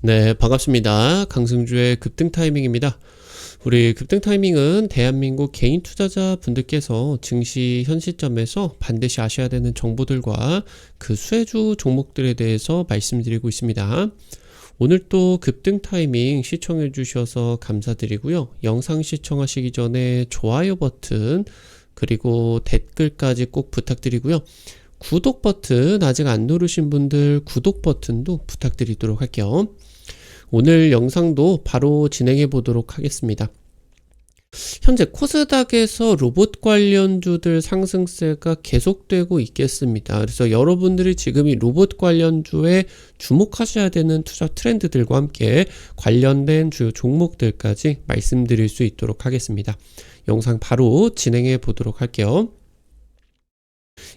네, 반갑습니다. 강승주의 급등 타이밍입니다. 우리 급등 타이밍은 대한민국 개인 투자자 분들께서 증시 현 시점에서 반드시 아셔야 되는 정보들과 그 수혜주 종목들에 대해서 말씀드리고 있습니다. 오늘 또 급등 타이밍 시청해 주셔서 감사드리고요. 영상 시청하시기 전에 좋아요 버튼 그리고 댓글까지 꼭 부탁드리고요. 구독 버튼 아직 안 누르신 분들 구독 버튼도 부탁드리도록 할게요. 오늘 영상도 바로 진행해 보도록 하겠습니다. 현재 코스닥에서 로봇 관련주들 상승세가 계속되고 있겠습니다. 그래서 여러분들이 지금 이 로봇 관련주에 주목하셔야 되는 투자 트렌드들과 함께 관련된 주요 종목들까지 말씀드릴 수 있도록 하겠습니다. 영상 바로 진행해 보도록 할게요.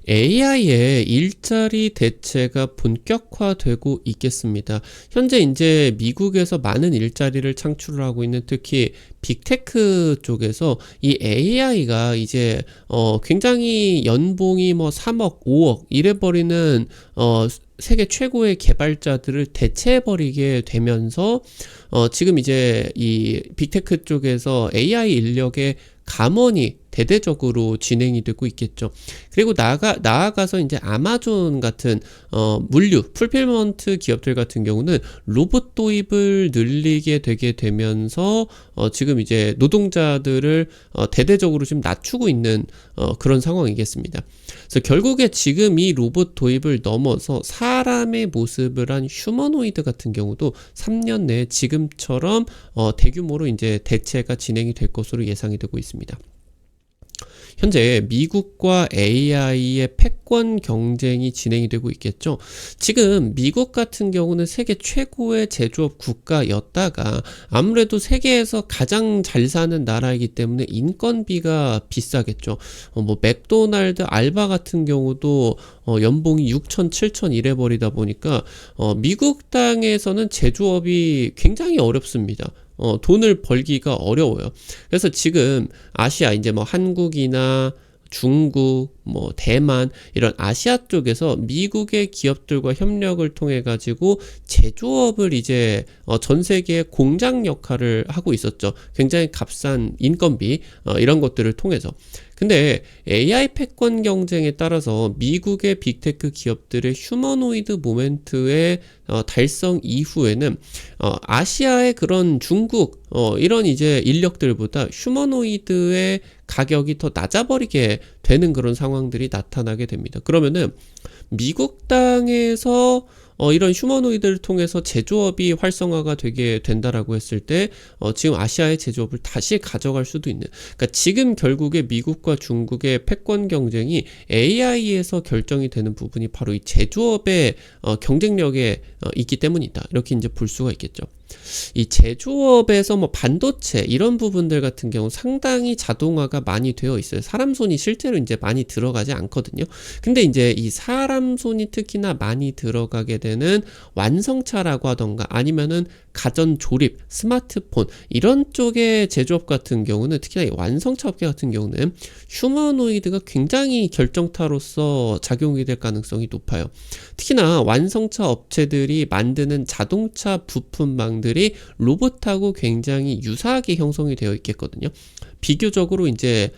AI의 일자리 대체가 본격화되고 있겠습니다. 현재 이제 미국에서 많은 일자리를 창출하고 있는 특히 빅테크 쪽에서 이 AI가 이제 굉장히 연봉이 뭐 3억, 5억 이래버리는 세계 최고의 개발자들을 대체해버리게 되면서 지금 이제 이 빅테크 쪽에서 AI 인력의 감원이 대대적으로 진행이 되고 있겠죠. 그리고 나아가서 이제 아마존 같은 물류, 풀필먼트 기업들 같은 경우는 로봇 도입을 늘리게 되게 되면서 지금 이제 노동자들을 대대적으로 지금 낮추고 있는 그런 상황이겠습니다. 그래서 결국에 지금 이 로봇 도입을 넘어서 사람의 모습을 한 휴머노이드 같은 경우도 3년 내에 지금처럼 대규모로 이제 대체가 진행이 될 것으로 예상이 되고 있습니다. 현재 미국과 AI의 패권 경쟁이 진행이 되고 있겠죠. 지금 미국 같은 경우는 세계 최고의 제조업 국가였다가 아무래도 세계에서 가장 잘 사는 나라이기 때문에 인건비가 비싸겠죠. 뭐 맥도날드 알바 같은 경우도 연봉이 6천, 7천 이래 버리다 보니까 미국 땅에서는 제조업이 굉장히 어렵습니다. 돈을 벌기가 어려워요. 그래서 지금 아시아 이제 뭐 한국이나 중국, 뭐 대만 이런 아시아 쪽에서 미국의 기업들과 협력을 통해 가지고 제조업을 이제 전 세계의 공장 역할을 하고 있었죠. 굉장히 값싼 인건비 이런 것들을 통해서. 근데 AI 패권 경쟁에 따라서 미국의 빅테크 기업들의 휴머노이드 모멘트의 달성 이후에는 아시아의 그런 중국 이런 이제 인력들보다 휴머노이드의 가격이 더 낮아버리게 되는 그런 상황들이 나타나게 됩니다. 그러면은 미국 땅에서 이런 휴머노이드를 통해서 제조업이 활성화가 되게 된다라고 했을 때 지금 아시아의 제조업을 다시 가져갈 수도 있는, 그러니까 지금 결국에 미국과 중국의 패권 경쟁이 AI에서 결정이 되는 부분이 바로 이 제조업의 경쟁력에 있기 때문이다, 이렇게 이제 볼 수가 있겠죠. 이 제조업에서 뭐 반도체 이런 부분들 같은 경우 상당히 자동화가 많이 되어 있어요. 사람 손이 실제로 이제 많이 들어가지 않거든요. 근데 이제 이 사람 손이 특히나 많이 들어가게 되는 완성차라고 하던가 아니면은 가전 조립, 스마트폰 이런 쪽의 제조업 같은 경우는 특히나 이 완성차 업계 같은 경우는 휴머노이드가 굉장히 결정타로서 작용이 될 가능성이 높아요. 특히나 완성차 업체들이 만드는 자동차 부품망들이 로봇하고 굉장히 유사하게 형성이 되어 있겠거든요. 비교적으로 이제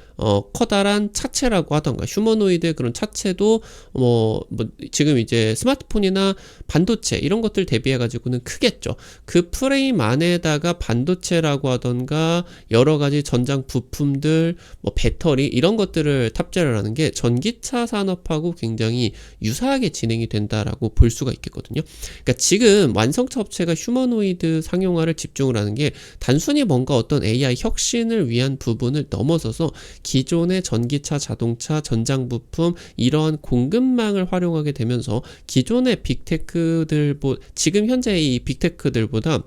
커다란 차체라고 하던가 휴머노이드의 그런 차체도 뭐 지금 이제 스마트폰이나 반도체 이런 것들 대비해 가지고는 크겠죠. 그 프레임 안에다가 반도체라고 하던가 여러 가지 전장 부품들, 뭐 배터리 이런 것들을 탑재를 하는 게 전기차 산업하고 굉장히 유사하게 진행이 된다라고 볼 수가 있겠거든요. 그러니까 지금 완성차 업체가 휴머노이드 상용화를 집중을 하는 게 단순히 뭔가 어떤 AI 혁신을 위한 부분을 넘어서서 기존의 전기차, 자동차, 전장 부품 이러한 공급망을 활용하게 되면서 기존의 지금 현재 이 빅테크들보다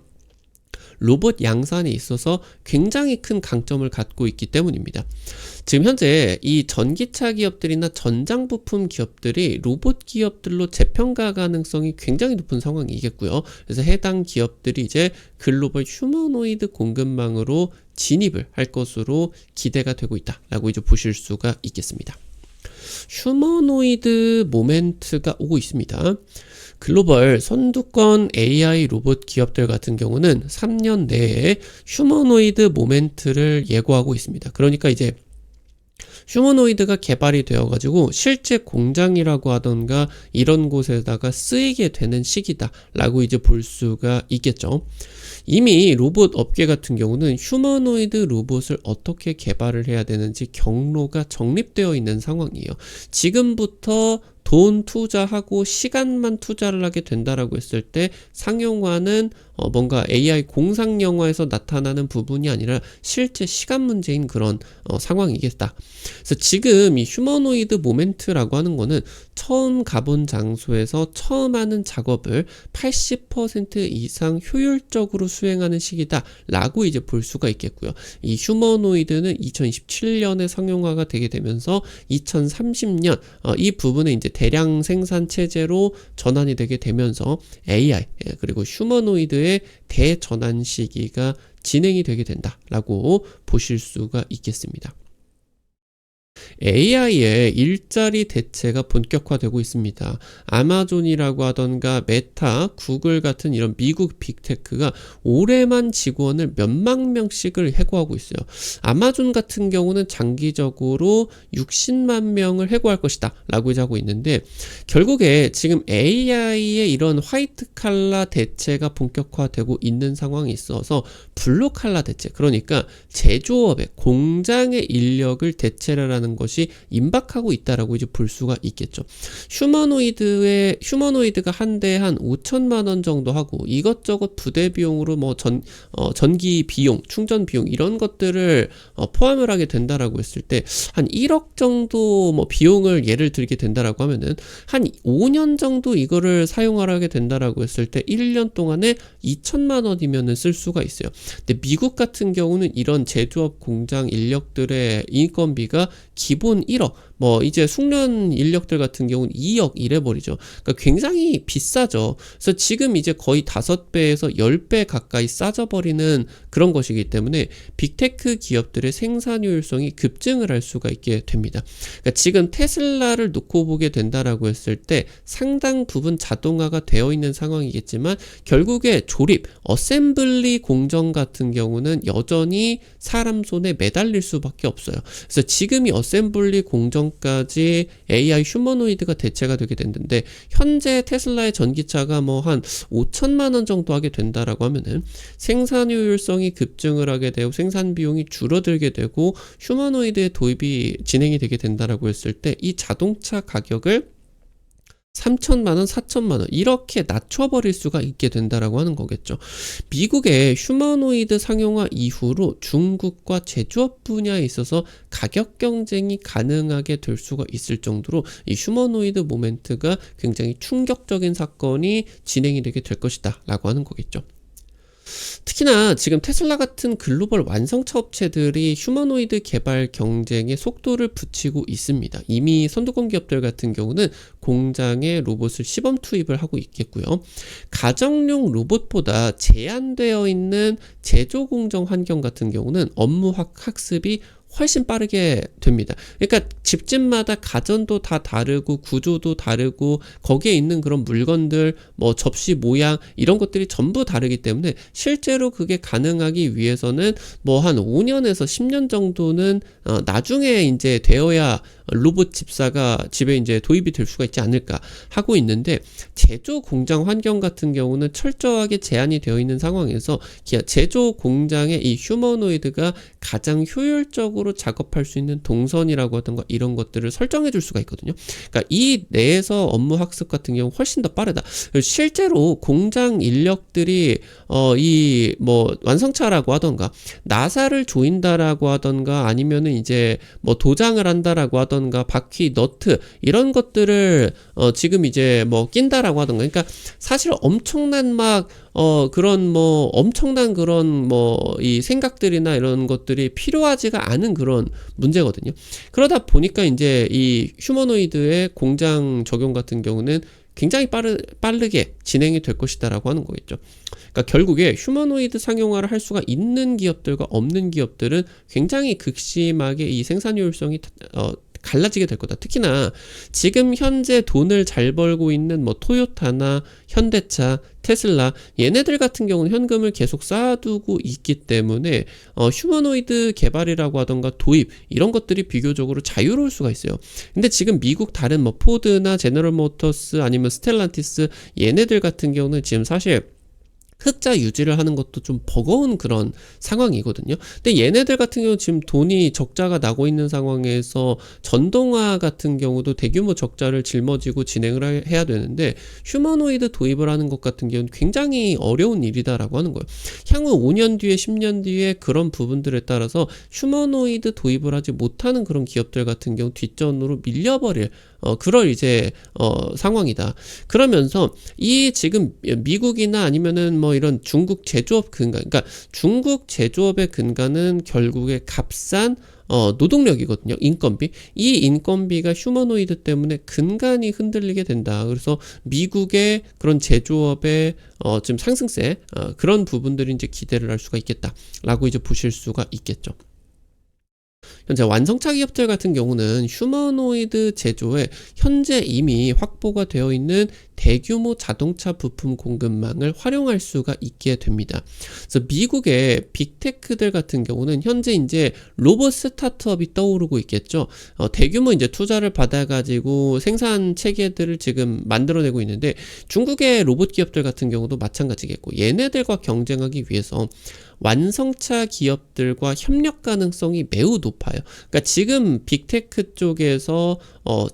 로봇 양산에 있어서 굉장히 큰 강점을 갖고 있기 때문입니다. 지금 현재 이 전기차 기업들이나 전장 부품 기업들이 로봇 기업들로 재평가 가능성이 굉장히 높은 상황이겠고요. 그래서 해당 기업들이 이제 글로벌 휴머노이드 공급망으로 진입을 할 것으로 기대가 되고 있다라고 이제 보실 수가 있겠습니다. 휴머노이드 모멘트가 오고 있습니다. 글로벌 선두권 AI 로봇 기업들 같은 경우는 3년 내에 휴머노이드 모멘트를 예고하고 있습니다. 그러니까 이제 휴머노이드가 개발이 되어가지고 실제 공장이라고 하던가 이런 곳에다가 쓰이게 되는 시기다 라고 이제 볼 수가 있겠죠. 이미 로봇 업계 같은 경우는 휴머노이드 로봇을 어떻게 개발을 해야 되는지 경로가 정립되어 있는 상황이에요. 지금부터 돈 투자하고 시간만 투자를 하게 된다라고 했을 때 상용화는 뭔가 AI 공상 영화에서 나타나는 부분이 아니라 실제 시간 문제인 그런 상황이겠다. 그래서 지금 이 휴머노이드 모멘트라고 하는 거는 처음 가본 장소에서 처음 하는 작업을 80% 이상 효율적으로 수행하는 시기다 라고 이제 볼 수가 있겠고요. 이 휴머노이드는 2027년에 상용화가 되게 되면서 2030년 이 부분에 이제 대량 생산 체제로 전환이 되게 되면서 AI 그리고 휴머노이드의 대전환 시기가 진행이 되게 된다라고 보실 수가 있겠습니다. AI의 일자리 대체가 본격화되고 있습니다. 아마존이라고 하던가 메타, 구글 같은 이런 미국 빅테크가 올해만 직원을 몇만 명씩을 해고하고 있어요. 아마존 같은 경우는 장기적으로 60만 명을 해고할 것이다 라고 하고 있는데 결국에 지금 AI의 이런 화이트 칼라 대체가 본격화되고 있는 상황이 있어서 블루 칼라 대체, 그러니까 제조업의 공장의 인력을 대체를 하는 것이 임박하고 있다라고 이제 볼 수가 있겠죠. 휴머노이드가 한 대에 한 5천만 원 정도 하고 이것저것 부대 비용으로 뭐 전기 비용, 충전 비용 이런 것들을 포함을 하게 된다라고 했을 때 한 1억 정도 뭐 비용을 예를 들게 된다라고 하면은 한 5년 정도 이거를 사용하게 된다라고 했을 때 1년 동안에 2천만 원이면은 쓸 수가 있어요. 근데 미국 같은 경우는 이런 제조업 공장 인력들의 인건비가 기본 1억, 뭐 이제 숙련 인력들 같은 경우는 2억 이래버리죠. 그러니까 굉장히 비싸죠. 그래서 지금 이제 거의 5배에서 10배 가까이 싸져버리는 그런 것이기 때문에 빅테크 기업들의 생산 효율성이 급증을 할 수가 있게 됩니다. 그러니까 지금 테슬라를 놓고 보게 된다라고 했을 때 상당 부분 자동화가 되어 있는 상황이겠지만 결국에 조립, 어셈블리 공정 같은 경우는 여전히 사람 손에 매달릴 수밖에 없어요. 그래서 지금 이 어셈블리 공정까지 AI 휴머노이드가 대체가 되게 됐는데 현재 테슬라의 전기차가 뭐 한 5천만 원 정도 하게 된다라고 하면은 생산 효율성이 급증을 하게 되고 생산 비용이 줄어들게 되고 휴머노이드의 도입이 진행이 되게 된다라고 했을 때 이 자동차 가격을 3천만 원, 4천만 원 이렇게 낮춰버릴 수가 있게 된다라고 하는 거겠죠. 미국의 휴머노이드 상용화 이후로 중국과 제조업 분야에 있어서 가격 경쟁이 가능하게 될 수가 있을 정도로 이 휴머노이드 모멘트가 굉장히 충격적인 사건이 진행이 되게 될 것이다 라고 하는 거겠죠. 특히나 지금 테슬라 같은 글로벌 완성차 업체들이 휴머노이드 개발 경쟁에 속도를 붙이고 있습니다. 이미 선두권 기업들 같은 경우는 공장에 로봇을 시범 투입을 하고 있겠고요. 가정용 로봇보다 제한되어 있는 제조 공정 환경 같은 경우는 업무 학습이 훨씬 빠르게 됩니다. 그러니까 집집마다 가전도 다 다르고 구조도 다르고 거기에 있는 그런 물건들 뭐 접시 모양 이런 것들이 전부 다르기 때문에 실제로 그게 가능하기 위해서는 뭐 한 5년에서 10년 정도는 나중에 이제 되어야 로봇 집사가 집에 이제 도입이 될 수가 있지 않을까 하고 있는데 제조 공장 환경 같은 경우는 철저하게 제한이 되어 있는 상황에서 제조 공장의 이 휴머노이드가 가장 효율적으로 작업할 수 있는 동선이라고 하던가 이런 것들을 설정해 줄 수가 있거든요. 그러니까 이 내에서 업무 학습 같은 경우 훨씬 더 빠르다. 실제로 공장 인력들이 이 뭐 완성차라고 하던가 나사를 조인다라고 하던가 아니면은 이제 뭐 도장을 한다라고 하던가 바퀴 너트 이런 것들을 지금 이제 뭐 낀다라고 하던가 그러니까 사실 엄청난 막 그런 뭐 엄청난 그런 뭐 이 생각들이나 이런 것들이 필요하지가 않은 그런 문제거든요. 그러다 보니까 이제 이 휴머노이드의 공장 적용 같은 경우는 굉장히 빠르게 진행이 될 것이다라고 하는 거겠죠. 그러니까 결국에 휴머노이드 상용화를 할 수가 있는 기업들과 없는 기업들은 굉장히 극심하게 이 생산 효율성이 갈라지게 될 거다. 특히나 지금 현재 돈을 잘 벌고 있는 뭐 토요타나 현대차, 테슬라 얘네들 같은 경우는 현금을 계속 쌓아두고 있기 때문에 휴머노이드 개발이라고 하던가 도입 이런 것들이 비교적으로 자유로울 수가 있어요. 근데 지금 미국 다른 뭐 포드나 제너럴 모터스 아니면 스텔란티스 얘네들 같은 경우는 지금 사실 흑자 유지를 하는 것도 좀 버거운 그런 상황이거든요. 근데 얘네들 같은 경우 지금 돈이 적자가 나고 있는 상황에서 전동화 같은 경우도 대규모 적자를 짊어지고 진행을 해야 되는데 휴머노이드 도입을 하는 것 같은 경우는 굉장히 어려운 일이다라고 하는 거예요. 향후 5년 뒤에 10년 뒤에 그런 부분들에 따라서 휴머노이드 도입을 하지 못하는 그런 기업들 같은 경우 뒷전으로 밀려버릴 그럴 이제 상황이다. 그러면서 이 지금 미국이나 아니면은 뭐 이런 중국 제조업 근간, 그러니까 중국 제조업의 근간은 결국에 값싼 노동력이거든요. 인건비. 이 인건비가 휴머노이드 때문에 근간이 흔들리게 된다. 그래서 미국의 그런 제조업의 지금 상승세 그런 부분들이 이제 기대를 할 수가 있겠다라고 이제 보실 수가 있겠죠. 현재 완성차 기업들 같은 경우는 휴머노이드 제조에 현재 이미 확보가 되어 있는 대규모 자동차 부품 공급망을 활용할 수가 있게 됩니다. 그래서 미국의 빅테크들 같은 경우는 현재 이제 로봇 스타트업이 떠오르고 있겠죠. 대규모 이제 투자를 받아가지고 생산 체계들을 지금 만들어내고 있는데 중국의 로봇 기업들 같은 경우도 마찬가지겠고 얘네들과 경쟁하기 위해서 완성차 기업들과 협력 가능성이 매우 높아요. 그러니까 지금 빅테크 쪽에서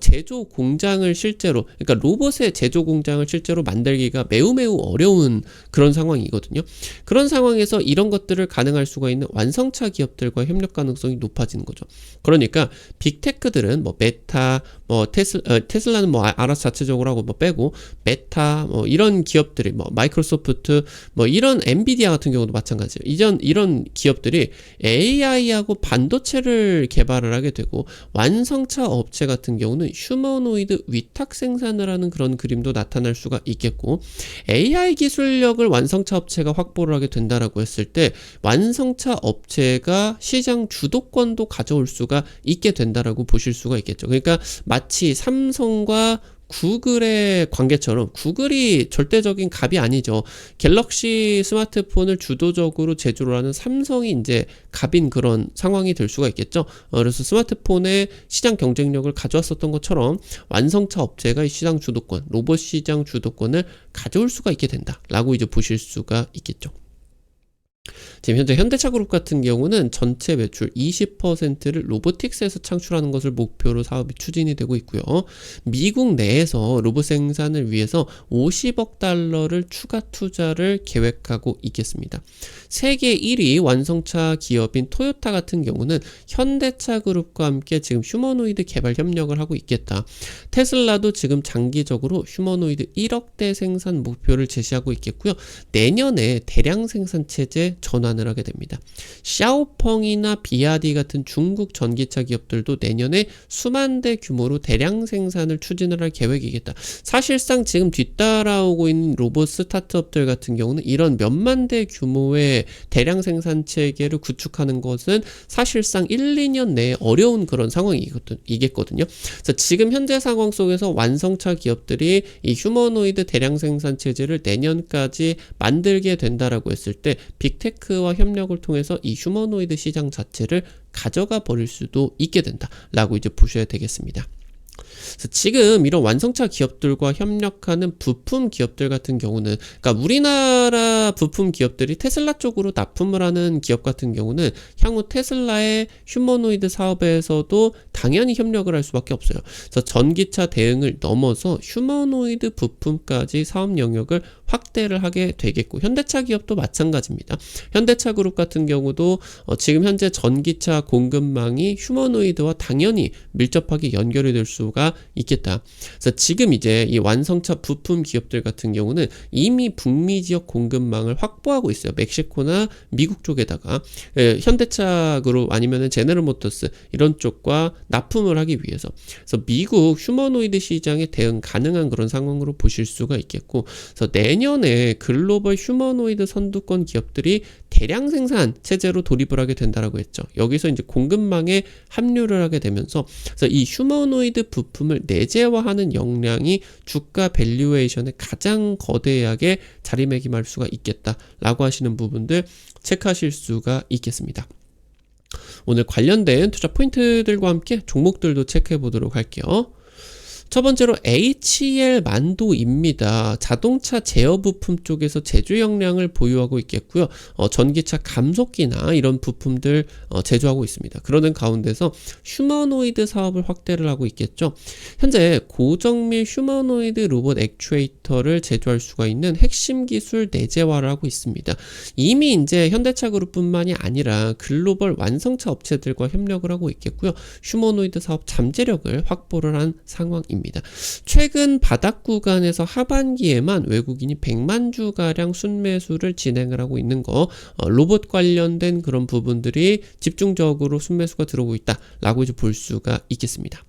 제조 공장을 실제로, 그러니까 로봇의 제조 공장을 실제로 만들기가 매우 어려운 그런 상황이거든요. 그런 상황에서 이런 것들을 가능할 수가 있는 완성차 기업들과 협력 가능성이 높아지는 거죠. 그러니까 빅테크들은 뭐 메타, 뭐 테슬라는 뭐 알아서 자체적으로 하고 뭐 빼고 메타, 뭐 이런 기업들이 뭐 마이크로소프트, 뭐 이런 엔비디아 같은 경우도 마찬가지예요. 이런 기업들이 AI하고 반도체를 개발을 하게 되고 완성차 업체 같은 경우는 휴머노이드 위탁 생산을 하는 그런 그림도 나타날 수가 있겠고 AI 기술력을 완성차 업체가 확보를 하게 된다라고 했을 때 완성차 업체가 시장 주도권도 가져올 수가 있게 된다라고 보실 수가 있겠죠. 그러니까 마치 삼성과 구글의 관계처럼 구글이 절대적인 갑이 아니죠. 갤럭시 스마트폰을 주도적으로 제조를 하는 삼성이 이제 갑인 그런 상황이 될 수가 있겠죠. 그래서 스마트폰의 시장 경쟁력을 가져왔었던 것처럼 완성차 업체가 이 시장 주도권, 로봇 시장 주도권을 가져올 수가 있게 된다라고 이제 보실 수가 있겠죠. 지금 현재 현대차그룹 같은 경우는 전체 매출 20%를 로보틱스에서 창출하는 것을 목표로 사업이 추진이 되고 있고요. 미국 내에서 로봇 생산을 위해서 50억 달러를 추가 투자를 계획하고 있겠습니다. 세계 1위 완성차 기업인 토요타 같은 경우는 현대차그룹과 함께 지금 휴머노이드 개발 협력을 하고 있겠다. 테슬라도 지금 장기적으로 휴머노이드 1억 대 생산 목표를 제시하고 있겠고요. 내년에 대량 생산 체제 전환을 하게 됩니다. 샤오펑이나 비아디 같은 중국 전기차 기업들도 내년에 수만 대 규모로 대량 생산을 추진을 할 계획이겠다. 사실상 지금 뒤따라오고 있는 로봇 스타트업들 같은 경우는 이런 몇만 대 규모의 대량 생산 체계를 구축하는 것은 사실상 1, 2년 내에 어려운 그런 상황이겠거든요. 그래서 지금 현재 상황 속에서 완성차 기업들이 이 휴머노이드 대량 생산 체제를 내년까지 만들게 된다라고 했을 때 빅테크와 협력을 통해서 이 휴머노이드 시장 자체를 가져가 버릴 수도 있게 된다라고 이제 보셔야 되겠습니다. 그래서 지금 이런 완성차 기업들과 협력하는 부품 기업들 같은 경우는, 그러니까 우리나라 부품 기업들이 테슬라 쪽으로 납품을 하는 기업 같은 경우는 향후 테슬라의 휴머노이드 사업에서도 당연히 협력을 할 수밖에 없어요. 그래서 전기차 대응을 넘어서 휴머노이드 부품까지 사업 영역을 확대를 하게 되겠고, 현대차 기업도 마찬가지입니다. 현대차 그룹 같은 경우도 지금 현재 전기차 공급망이 휴머노이드와 당연히 밀접하게 연결이 될 수가 있겠다. 그래서 지금 이제 이 완성차 부품 기업들 같은 경우는 이미 북미 지역 공급망을 확보하고 있어요. 멕시코나 미국 쪽에다가 현대차 그룹 아니면은 제너럴 모터스 이런 쪽과 납품을 하기 위해서. 그래서 미국 휴머노이드 시장에 대응 가능한 그런 상황으로 보실 수가 있겠고, 그래서 내년에 글로벌 휴머노이드 선두권 기업들이 대량 생산 체제로 돌입을 하게 된다라고 했죠. 여기서 이제 공급망에 합류를 하게 되면서 그래서 이 휴머노이드 부품을 내재화하는 역량이 주가 밸류에이션에 가장 거대하게 자리매김할 수가 있겠다라고 하시는 부분들 체크하실 수가 있겠습니다. 오늘 관련된 투자 포인트들과 함께 종목들도 체크해 보도록 할게요. 첫 번째로 HL 만도입니다. 자동차 제어 부품 쪽에서 제조 역량을 보유하고 있겠고요. 전기차 감속기나 이런 부품들 제조하고 있습니다. 그러는 가운데서 휴머노이드 사업을 확대를 하고 있겠죠. 현재 고정밀 휴머노이드 로봇 액추에이터를 제조할 수가 있는 핵심 기술 내재화를 하고 있습니다. 이미 이제 현대차 그룹뿐만이 아니라 글로벌 완성차 업체들과 협력을 하고 있겠고요. 휴머노이드 사업 잠재력을 확보를 한 상황입니다. 최근 바닥 구간에서 하반기에만 외국인이 100만 주가량 순매수를 진행을 하고 있는 거, 로봇 관련된 그런 부분들이 집중적으로 순매수가 들어오고 있다라고 이제 볼 수가 있겠습니다.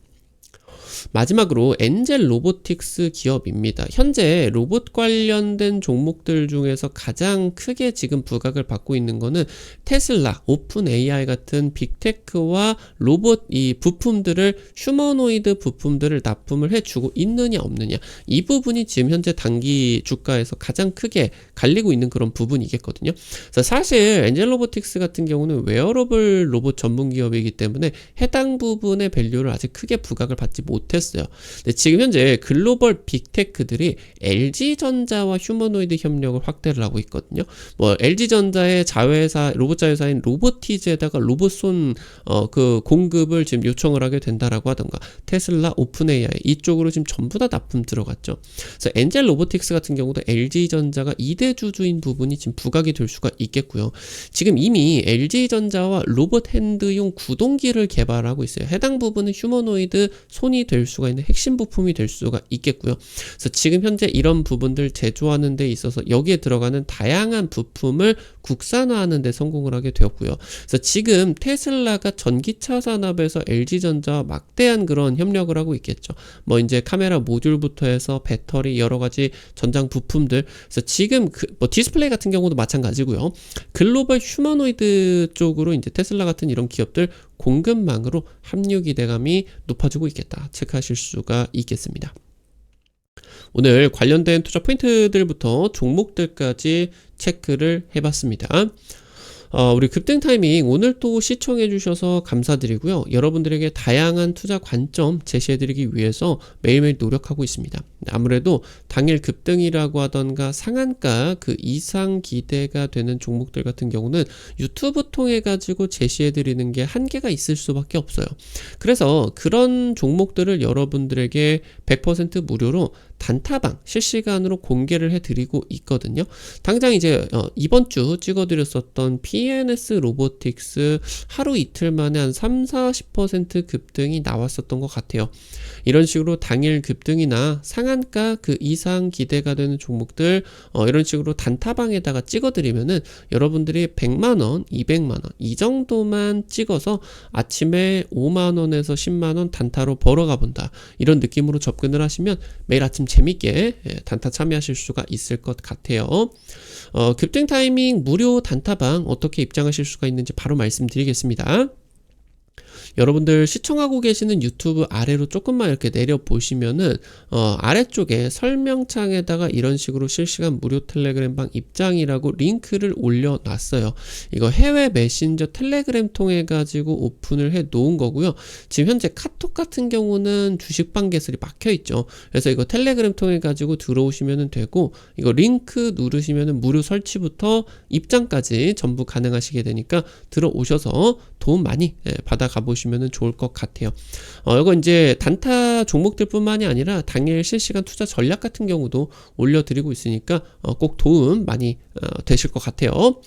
마지막으로 엔젤 로보틱스 기업입니다. 현재 로봇 관련된 종목들 중에서 가장 크게 지금 부각을 받고 있는 거는 테슬라, 오픈 AI 같은 빅테크와 로봇 이 부품들을 휴머노이드 부품들을 납품을 해주고 있느냐 없느냐, 이 부분이 지금 현재 단기 주가에서 가장 크게 갈리고 있는 그런 부분이겠거든요. 그래서 사실 엔젤 로보틱스 같은 경우는 웨어러블 로봇 전문 기업이기 때문에 해당 부분의 밸류를 아직 크게 부각을 받지 못했어요. 근데 지금 현재 글로벌 빅테크들이 LG전자와 휴머노이드 협력을 확대를 하고 있거든요. 뭐 LG전자의 자회사 로봇 자회사인 로보티즈에다가 로봇손 그 공급을 지금 요청을 하게 된다라고 하던가, 테슬라, 오픈 AI 이쪽으로 지금 전부 다 납품 들어갔죠. 그래서 엔젤 로보틱스 같은 경우도 LG전자가 2대 주주인 부분이 지금 부각이 될 수가 있겠고요. 지금 이미 LG전자와 로봇 핸드용 구동기를 개발하고 있어요. 해당 부분은 휴머노이드 손이 될 수가 있는 핵심 부품이 될 수가 있겠고요. 그래서 지금 현재 이런 부분들 제조하는 데 있어서 여기에 들어가는 다양한 부품을 국산화하는 데 성공을 하게 되었고요. 그래서 지금 테슬라가 전기차 산업에서 LG전자와 막대한 그런 협력을 하고 있겠죠. 뭐 이제 카메라 모듈부터 해서 배터리 여러 가지 전장 부품들. 그래서 지금 뭐 디스플레이 같은 경우도 마찬가지고요. 글로벌 휴머노이드 쪽으로 이제 테슬라 같은 이런 기업들 공급망으로 합류 기대감이 높아지고 있겠다. 체크하실 수가 있겠습니다. 오늘 관련된 투자 포인트들부터 종목들까지 체크를 해봤습니다. 우리 급등 타이밍 오늘 또 시청해 주셔서 감사드리고요. 여러분들에게 다양한 투자 관점 제시해 드리기 위해서 매일매일 노력하고 있습니다. 아무래도 당일 급등이라고 하던가 상한가 그 이상 기대가 되는 종목들 같은 경우는 유튜브 통해 가지고 제시해 드리는 게 한계가 있을 수밖에 없어요. 그래서 그런 종목들을 여러분들에게 100% 무료로 단타방 실시간으로 공개를 해드리고 있거든요. 당장 이제 이번 주 찍어드렸었던 PNS 로보틱스 하루 이틀 만에 한 30-40% 급등이 나왔었던 것 같아요. 이런 식으로 당일 급등이나 상한가 그 이상 기대가 되는 종목들 이런 식으로 단타방에다가 찍어드리면은 여러분들이 100만원, 200만원 이 정도만 찍어서 아침에 5만원에서 10만원 단타로 벌어가 본다, 이런 느낌으로 접근을 하시면 매일 아침 재밌게 단타 참여하실 수가 있을 것 같아요. 급등 타이밍 무료 단타방 어떻게 입장하실 수가 있는지 바로 말씀드리겠습니다. 여러분들 시청하고 계시는 유튜브 아래로 조금만 이렇게 내려보시면은 아래쪽에 설명창에다가 이런 식으로 실시간 무료 텔레그램방 입장이라고 링크를 올려놨어요. 이거 해외 메신저 텔레그램 통해 가지고 오픈을 해 놓은 거고요. 지금 현재 카톡 같은 경우는 주식방 개설이 막혀 있죠. 그래서 이거 텔레그램 통해 가지고 들어오시면 되고, 이거 링크 누르시면은 무료 설치부터 입장까지 전부 가능하시게 되니까 들어오셔서 도움 많이 받아가 보시면 좋을 것 같아요. 이거 이제 단타 종목들 뿐만이 아니라 당일 실시간 투자 전략 같은 경우도 올려드리고 있으니까 꼭 도움 많이 되실 것 같아요.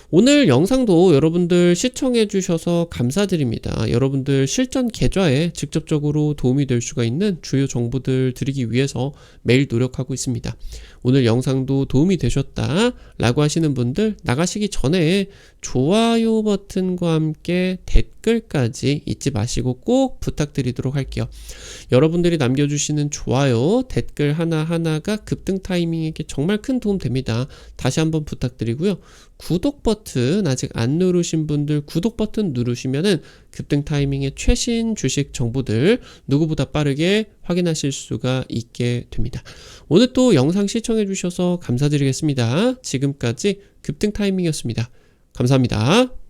오늘 영상도 여러분들 시청해 주셔서 감사드립니다. 여러분들 실전 계좌에 직접적으로 도움이 될 수가 있는 주요 정보들 드리기 위해서 매일 노력하고 있습니다. 오늘 영상도 도움이 되셨다 라고 하시는 분들, 나가시기 전에 좋아요 버튼과 함께 댓글까지 잊지 마시고 꼭 부탁드리도록 할게요. 여러분들이 남겨주시는 좋아요, 댓글 하나하나가 급등 타이밍에게 정말 큰 도움 됩니다. 다시 한번 부탁드리고요. 구독 버튼 아직 안 누르신 분들 구독 버튼 누르시면은 급등 타이밍의 최신 주식 정보들 누구보다 빠르게 확인하실 수가 있게 됩니다. 오늘 또 영상 시청해 주셔서 감사드리겠습니다. 지금까지 급등 타이밍이었습니다. 감사합니다.